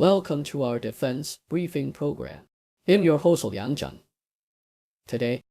Welcome to our defense briefing program. I'm your host Liang Jun. Today,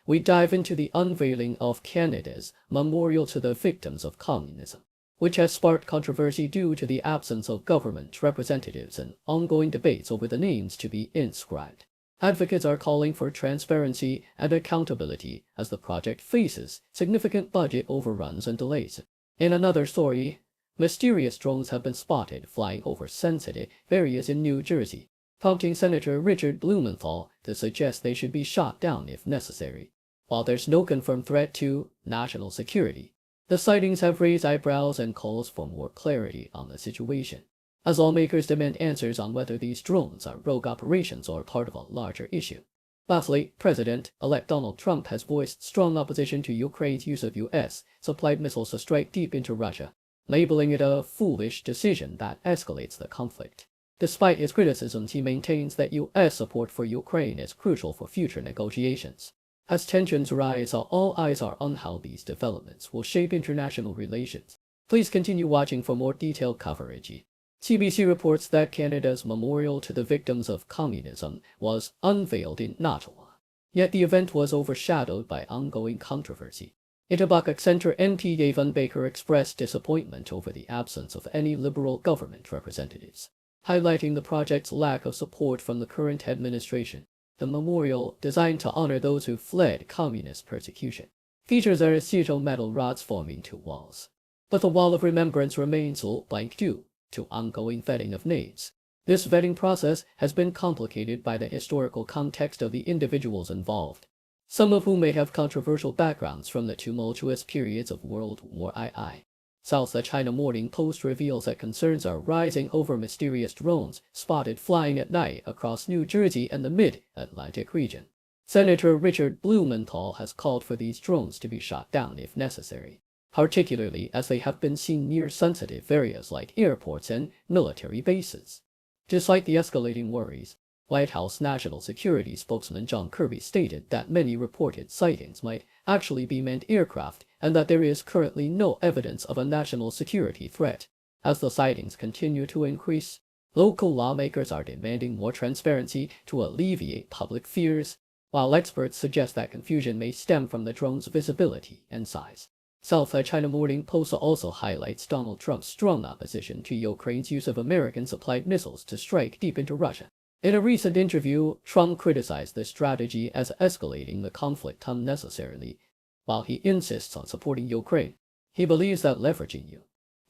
we dive into the unveiling of Canada's Memorial to the Victims of Communism, which has sparked controversy due to the absence of government representatives and ongoing debates over the names to be inscribed. Advocates are calling for transparency and accountability as the project faces significant budget overruns and delays. In another story, mysterious drones have been spotted flying over sensitive areas in New Jersey, prompting Senator Richard Blumenthal to suggest they should be shot down if necessary. While there's no confirmed threat to national security, the sightings have raised eyebrows and calls for more clarity on the situation, as lawmakers demand answers on whether these drones are rogue operations or part of a larger issue. Lastly, President-elect Donald Trump has voiced strong opposition to Ukraine's use of U.S.-supplied missiles to strike deep into Russia, labeling it a foolish decision that escalates the conflict. Despite his criticisms, he maintains that U.S. support for Ukraine is crucial for future negotiations. As tensions rise, all eyes are on how these developments will shape international relations. Please continue watching for more detailed coverage. CBC reports that Canada's Memorial to the Victims of Communism was unveiled in Ottawa, yet the event was overshadowed by ongoing controversy. Etobicoke Centre MP Yvonne Baker expressed disappointment over the absence of any Liberal government representatives, highlighting the project's lack of support from the current administration. The memorial, designed to honor those who fled communist persecution, features acetyl metal rods forming two walls. But the wall of remembrance remains blank due to ongoing vetting of names. This vetting process has been complicated by the historical context of the individuals involved, some of whom may have controversial backgrounds from the tumultuous periods of World War II. South China Morning Post reveals that concerns are rising over mysterious drones spotted flying at night across New Jersey and the Mid-Atlantic region. Senator Richard Blumenthal has called for these drones to be shot down if necessary, particularly as they have been seen near sensitive areas like airports and military bases. Despite the escalating worries, White House National Security spokesman John Kirby stated that many reported sightings might actually be manned aircraft and that there is currently no evidence of a national security threat. As the sightings continue to increase, local lawmakers are demanding more transparency to alleviate public fears, while experts suggest that confusion may stem from the drone's visibility and size. South China Morning Post also highlights Donald Trump's strong opposition to Ukraine's use of American-supplied missiles to strike deep into Russia. In a recent interview, Trump criticized this strategy as escalating the conflict unnecessarily. While he insists on supporting Ukraine, he believes that leveraging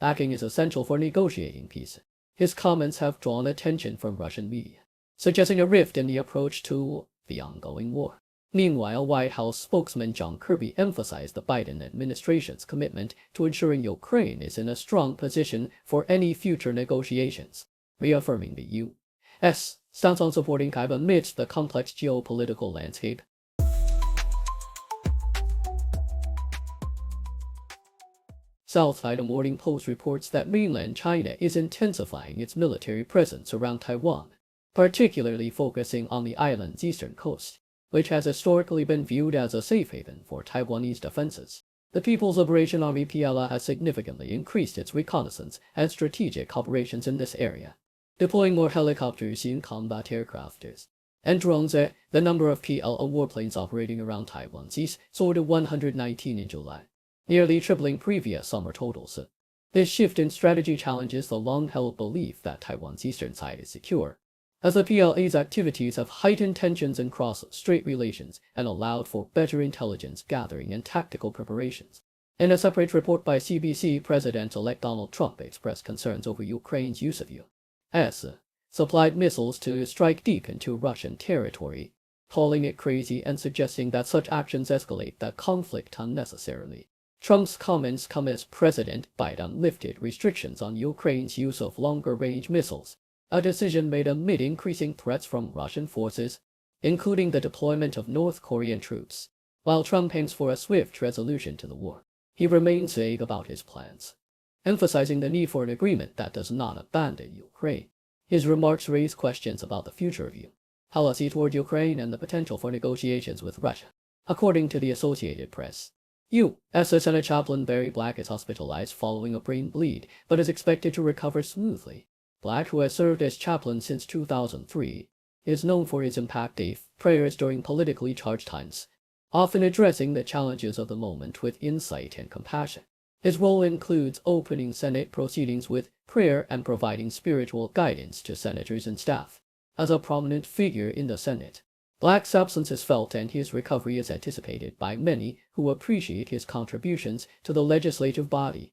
backing is essential for negotiating peace. His comments have drawn attention from Russian media, suggesting a rift in the approach to the ongoing war. Meanwhile, White House spokesman John Kirby emphasized the Biden administration's commitment to ensuring Ukraine is in a strong position for any future negotiations, reaffirming the U.S. stance on supporting Kyiv amidst the complex geopolitical landscape. South China Morning Post reports that mainland China is intensifying its military presence around Taiwan, particularly focusing on the island's eastern coast, which has historically been viewed as a safe haven for Taiwanese defenses. The People's Liberation Army PLA has significantly increased its reconnaissance and strategic operations in this area, deploying more helicopters and combat aircraft and drones. The number of PLA warplanes operating around Taiwan seas soared to 119 in July, nearly tripling previous summer totals. This shift in strategy challenges the long-held belief that Taiwan's eastern side is secure, as the PLA's activities have heightened tensions and cross-strait relations and allowed for better intelligence gathering and tactical preparations. In a separate report by CBC, President-elect Donald Trump expressed concerns over Ukraine's use of U.S.-supplied missiles to strike deep into Russian territory, calling it crazy and suggesting that such actions escalate the conflict unnecessarily. Trump's comments come as President Biden lifted restrictions on Ukraine's use of longer-range missiles, a decision made amid increasing threats from Russian forces, including the deployment of North Korean troops. While Trump aims for a swift resolution to the war, he remains vague about his plans, emphasizing the need for an agreement that does not abandon Ukraine. His remarks raise questions about the future of U.S. policy toward Ukraine and the potential for negotiations with Russia. According to the Associated Press, U.S. Senate Chaplain Barry Black is hospitalized following a brain bleed, but is expected to recover smoothly. Black, who has served as chaplain since 2003, is known for his impactful prayers during politically charged times, often addressing the challenges of the moment with insight and compassion. His role includes opening Senate proceedings with prayer and providing spiritual guidance to senators and staff. As a prominent figure in the Senate, Black's absence is felt and his recovery is anticipated by many who appreciate his contributions to the legislative body.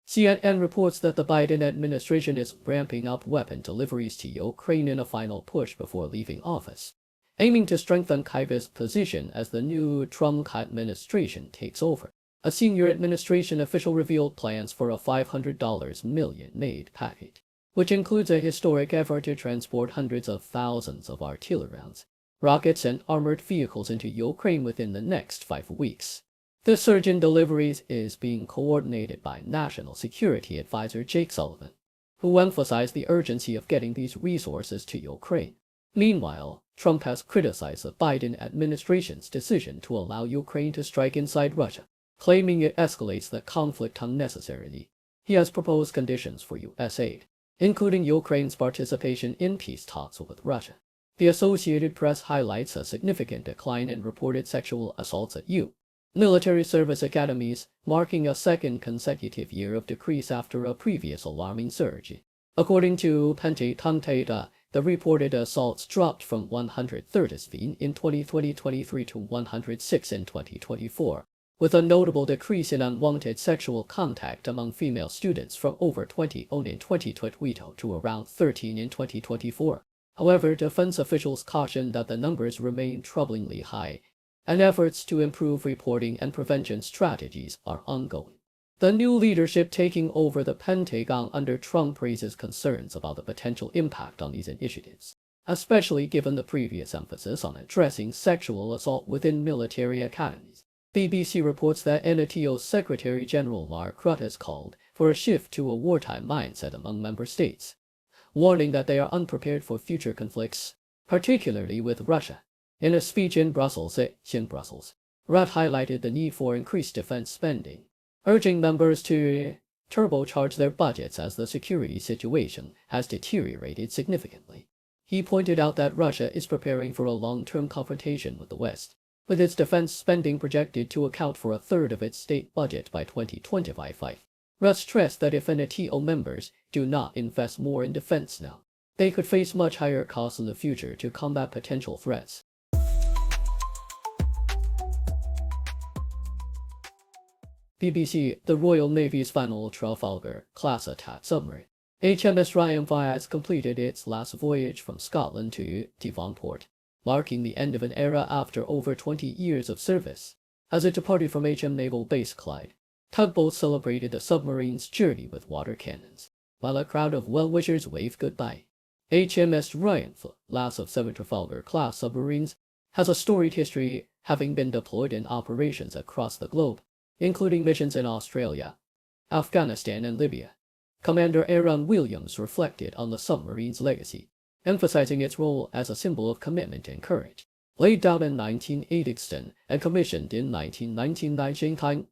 CNN reports that the Biden administration is ramping up weapon deliveries to Ukraine in a final push before leaving office, aiming to strengthen Kyiv's position as the new Trump administration takes over. A senior administration official revealed plans for a $500 million aid package, which includes a historic effort to transport hundreds of thousands of artillery rounds, rockets, and armored vehicles into Ukraine within the next 5 weeks. The surge in deliveries is being coordinated by National Security Advisor Jake Sullivan, who emphasized the urgency of getting these resources to Ukraine. Meanwhile, Trump has criticized the Biden administration's decision to allow Ukraine to strike inside Russia, claiming it escalates the conflict unnecessarily. He has proposed conditions for U.S. aid, including Ukraine's participation in peace talks with Russia. The Associated Press highlights a significant decline in reported sexual assaults at U.S. military service academies, marking a second consecutive year of decrease after a previous alarming surge. According to Pentagon data, the reported assaults dropped from 130 in 2023 to 106 in 2024, with a notable decrease in unwanted sexual contact among female students from over 20 in 2022 to around 13 in 2024. However, defense officials caution that the numbers remain troublingly high, and efforts to improve reporting and prevention strategies are ongoing. The new leadership taking over the Pentagon under Trump raises concerns about the potential impact on these initiatives, especially given the previous emphasis on addressing sexual assault within military academies. BBC reports that Actio Secretary General Mark Rutte has called for a shift to a wartime mindset among member states, warning that they are unprepared for future conflicts, particularly with Russia. In a speech in Brussels, Rutte highlighted the need for increased defense spending, urging members to turbocharge their budgets as the security situation has deteriorated significantly. He pointed out that Russia is preparing for a long-term confrontation with the West, with its defense spending projected to account for a third of its state budget by 2025. Rutte stressed that if Actio members do not invest more in defense now, they could face much higher costs in the future to combat potential threats. BBC, the Royal Navy's final Trafalgar-class attack submarine, HMS Triumph has completed its last voyage from Scotland to Devonport, marking the end of an era after over 20 years of service. As it departed from HM Naval Base Clyde, tugboats celebrated the submarine's journey with water cannons, while a crowd of well-wishers waved goodbye. HMS Triumph, last of 7 Trafalgar-class submarines, has a storied history, having been deployed in operations across the globe, including missions in Australia, Afghanistan, and Libya. Commander Aaron Williams reflected on the submarine's legacy, emphasizing its role as a symbol of commitment and courage. Laid down in 1980 and commissioned in 1999,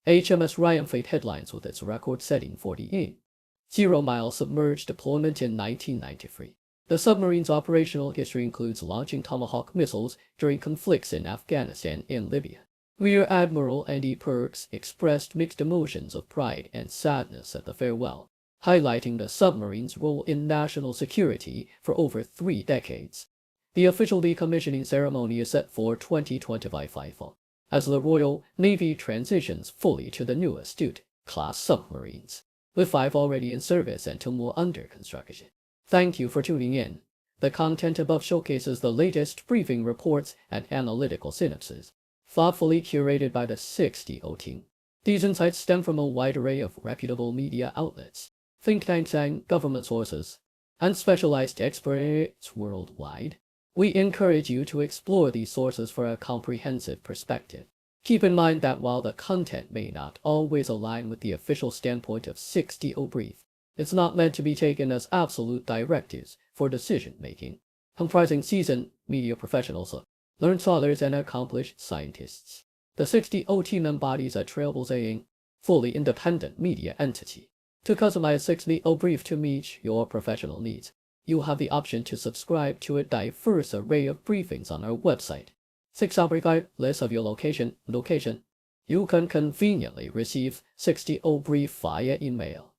HMS Triumph made headlines with its record-setting 48-0-mile submerged deployment in 1993. The submarine's operational history includes launching Tomahawk missiles during conflicts in Afghanistan and Libya. Rear Admiral Andy Perks expressed mixed emotions of pride and sadness at the farewell, highlighting the submarine's role in national security for over 3 decades. The official decommissioning ceremony is set for 2025 as the Royal Navy transitions fully to the new Astute-class submarines, with 5 already in service and 2 more under construction. Thank you for tuning in. The content above showcases the latest briefing reports and analytical synopses, thoughtfully curated by the 60O team. These insights stem from a wide array of reputable media outlets, think tanks and government sources, and specialized experts worldwide. We encourage you to explore these sources for a comprehensive perspective. Keep in mind that while the content may not always align with the official standpoint of 60O Brief, it's not meant to be taken as absolute directives for decision-making. Comprising seasoned media professionals, learned scholars, and accomplished scientists, the 60O team embodies a trailblazing, fully independent media entity. To customize 6VO brief to meet your professional needs, you have the option to subscribe to a diverse array of briefings on our website. 6 list of your location. You can conveniently receive 6VO brief via email.